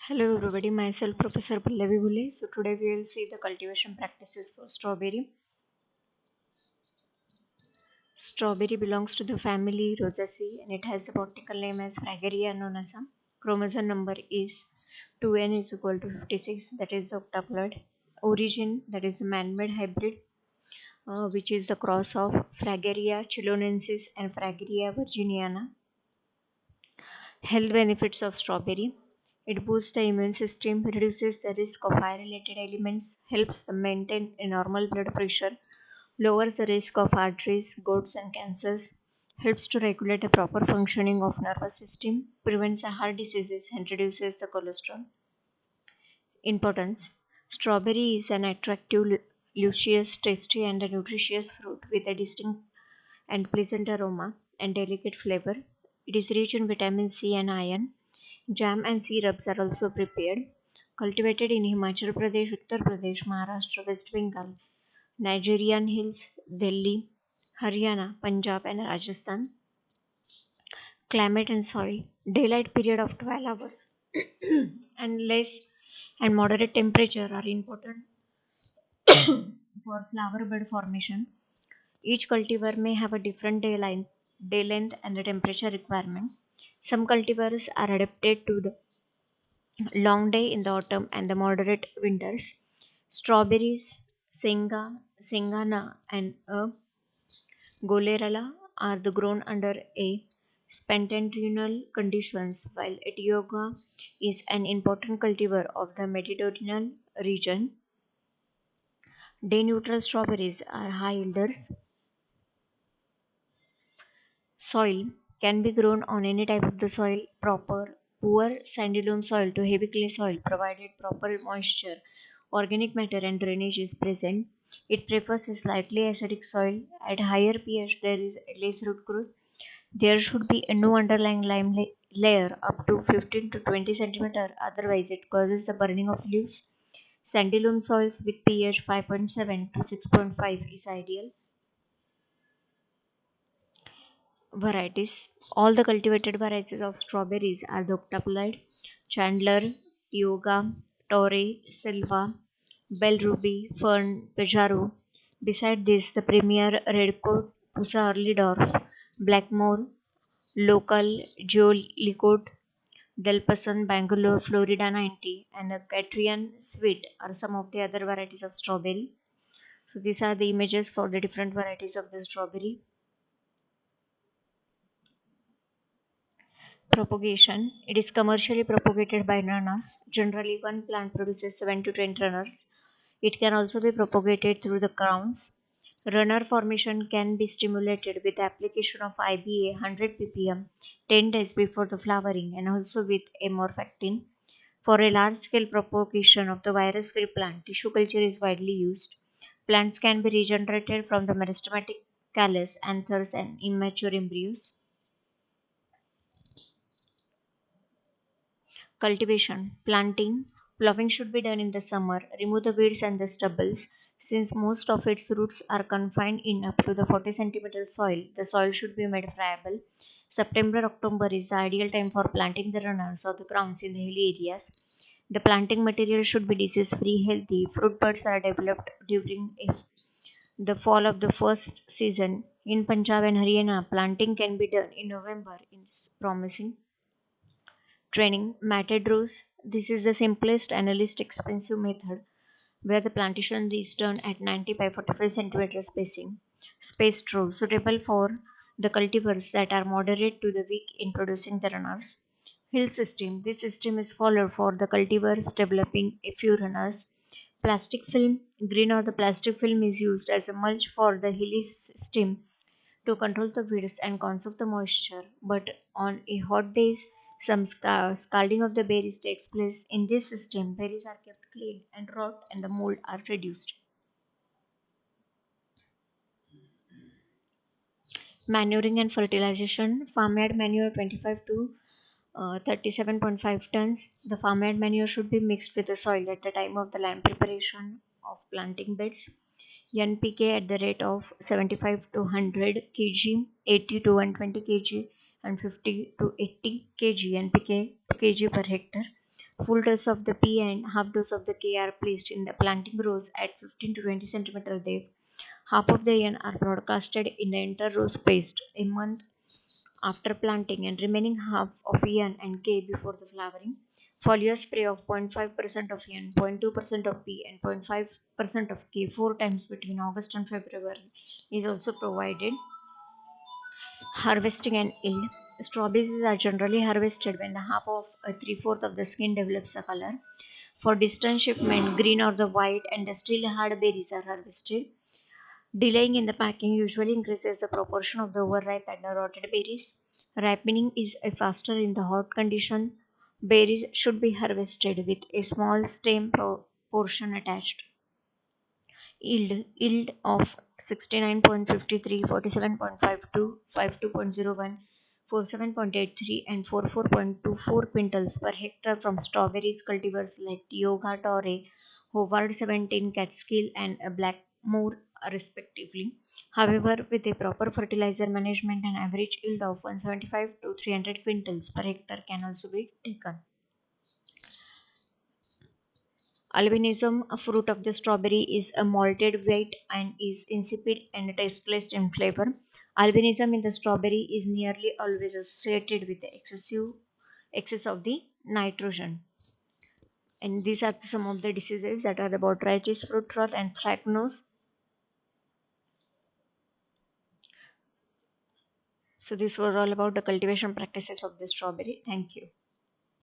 Hello everybody, myself Professor Pallavi Bhule. So today we will see the cultivation practices for strawberry. Strawberry belongs to the family Rosaceae and it has the botanical name as Fragaria annonasa. Chromosome number is 2n is equal to 56, that is octaploid. Origin, that is a man-made hybrid, which is the cross of Fragaria chilonensis and Fragaria virginiana. Health benefits of strawberry. It boosts the immune system, reduces the risk of eye-related ailments, helps maintain a normal blood pressure, lowers the risk of arteries, goutes, and cancers, helps to regulate the proper functioning of nervous system, prevents the heart diseases, and reduces the cholesterol. Importance. Strawberry is an attractive, luscious, tasty, and a nutritious fruit with a distinct and pleasant aroma and delicate flavor. It is rich in vitamin C and iron. Jam and syrups are also prepared. Cultivated in Himachal Pradesh, Uttar Pradesh, Maharashtra, West Bengal, Nigerian hills, Delhi, Haryana, Punjab, and Rajasthan. Climate and soil. Daylight period of 12 hours and less and moderate temperature are important for flower bud formation. Each cultivar may have a different day length, and the temperature requirement. Some cultivars are adapted to the long day in the autumn and the moderate winters. Strawberries, Singana, and Golerala are the grown under a septentrional conditions, while Etioga is an important cultivar of the Mediterranean region. Day neutral strawberries are high yielders. Soil can be grown on any type of the soil, proper poor sandy loam soil to heavy clay soil, provided proper moisture, organic matter and drainage is present. It prefers a slightly acidic soil. At higher pH there is less root growth. There should be no underlying layer up to 15 to 20 centimeter, otherwise it causes the burning of leaves. Sandy loam soils with pH 5.7 to 6.5 is ideal. Varieties. All the cultivated varieties of strawberries are the Octaploid, Chandler, Yoga, Torrey, Silva, Bell Ruby, Fern, Pejaro. Beside this, the premier Redcoat, Pusa Earlydorf, Blackmore, Local, Jolicote, Delpasan, Bangalore, Florida 90, and the Catrian Sweet are some of the other varieties of strawberry. So these are the images for the different varieties of the strawberry. Propagation. It is commercially propagated by runners. Generally, one plant produces 7 to 10 runners. It can also be propagated through the crowns. Runner formation can be stimulated with application of IBA 100 ppm 10 days before the flowering and also with amorphactin. For a large scale propagation of the virus free plant, tissue culture is widely used. Plants can be regenerated from the meristematic callus, anthers, and immature embryos. Cultivation, planting, ploughing should be done in the summer. Remove the weeds and the stubbles. Since most of its roots are confined in up to the 40 centimeter soil, the soil should be made friable. September October is the ideal time for planting the runners or the crowns in the hilly areas. The planting material should be disease free, healthy. Fruit buds are developed during the fall of the first season. In Punjab and Haryana, planting can be done in November. It's promising. Training matted rows. This is the simplest and least expensive method where the plantation is done at 90 by 45 centimeter spacing. Spaced row suitable for the cultivars that are moderate to the weak in producing the runners. Hill system. This system is followed for the cultivars developing a few runners. Plastic film. Green or the plastic film is used as a mulch for the hilly system to control the weeds and conserve the moisture. But on a hot days, some scalding of the berries takes place. In this system, berries are kept clean and rot and the mold are reduced. Manuring and fertilization. Farmyard manure 25 to 37.5 tons. The farmyard manure should be mixed with the soil at the time of the land preparation of planting beds. NPK at the rate of 75 to 100 kg, 80 to 120 kg, and 50 to 80 kg NPK per kg per hectare. Full dose of the P and half dose of the K are placed in the planting rows at 15 to 20 centimeter depth. Half of the N are broadcasted in the inter-row spaced a month after planting and remaining half of N and K before the flowering. Foliar spray of 0.5% of N, 0.2% of P and 0.5% of K 4 times between August and February is also provided. Harvesting and yield. Strawberries are generally harvested when the half of a three-fourth of the skin develops a color. For distant shipment, green or the white and the still hard berries are harvested. Delaying in the packing usually increases the proportion of the overripe and the rotted berries. Ripening is a faster in the hot condition. Berries should be harvested with a small stem portion attached. Yield of 69.53, 47.52, 52.01, 47.83 and 44.24 quintals per hectare from strawberries cultivars like Tioga Torre, Howard 17, Catskill and Blackmore respectively. However, with a proper fertilizer management, an average yield of 175 to 300 quintals per hectare can also be taken. Albinism, a fruit of the strawberry, is a malted white and is insipid and tasteless in flavor. Albinism in the strawberry is nearly always associated with the excess of the nitrogen. And these are some of the diseases that are about botrytis fruit rot and anthracnose. So this was all about the cultivation practices of the strawberry. Thank you.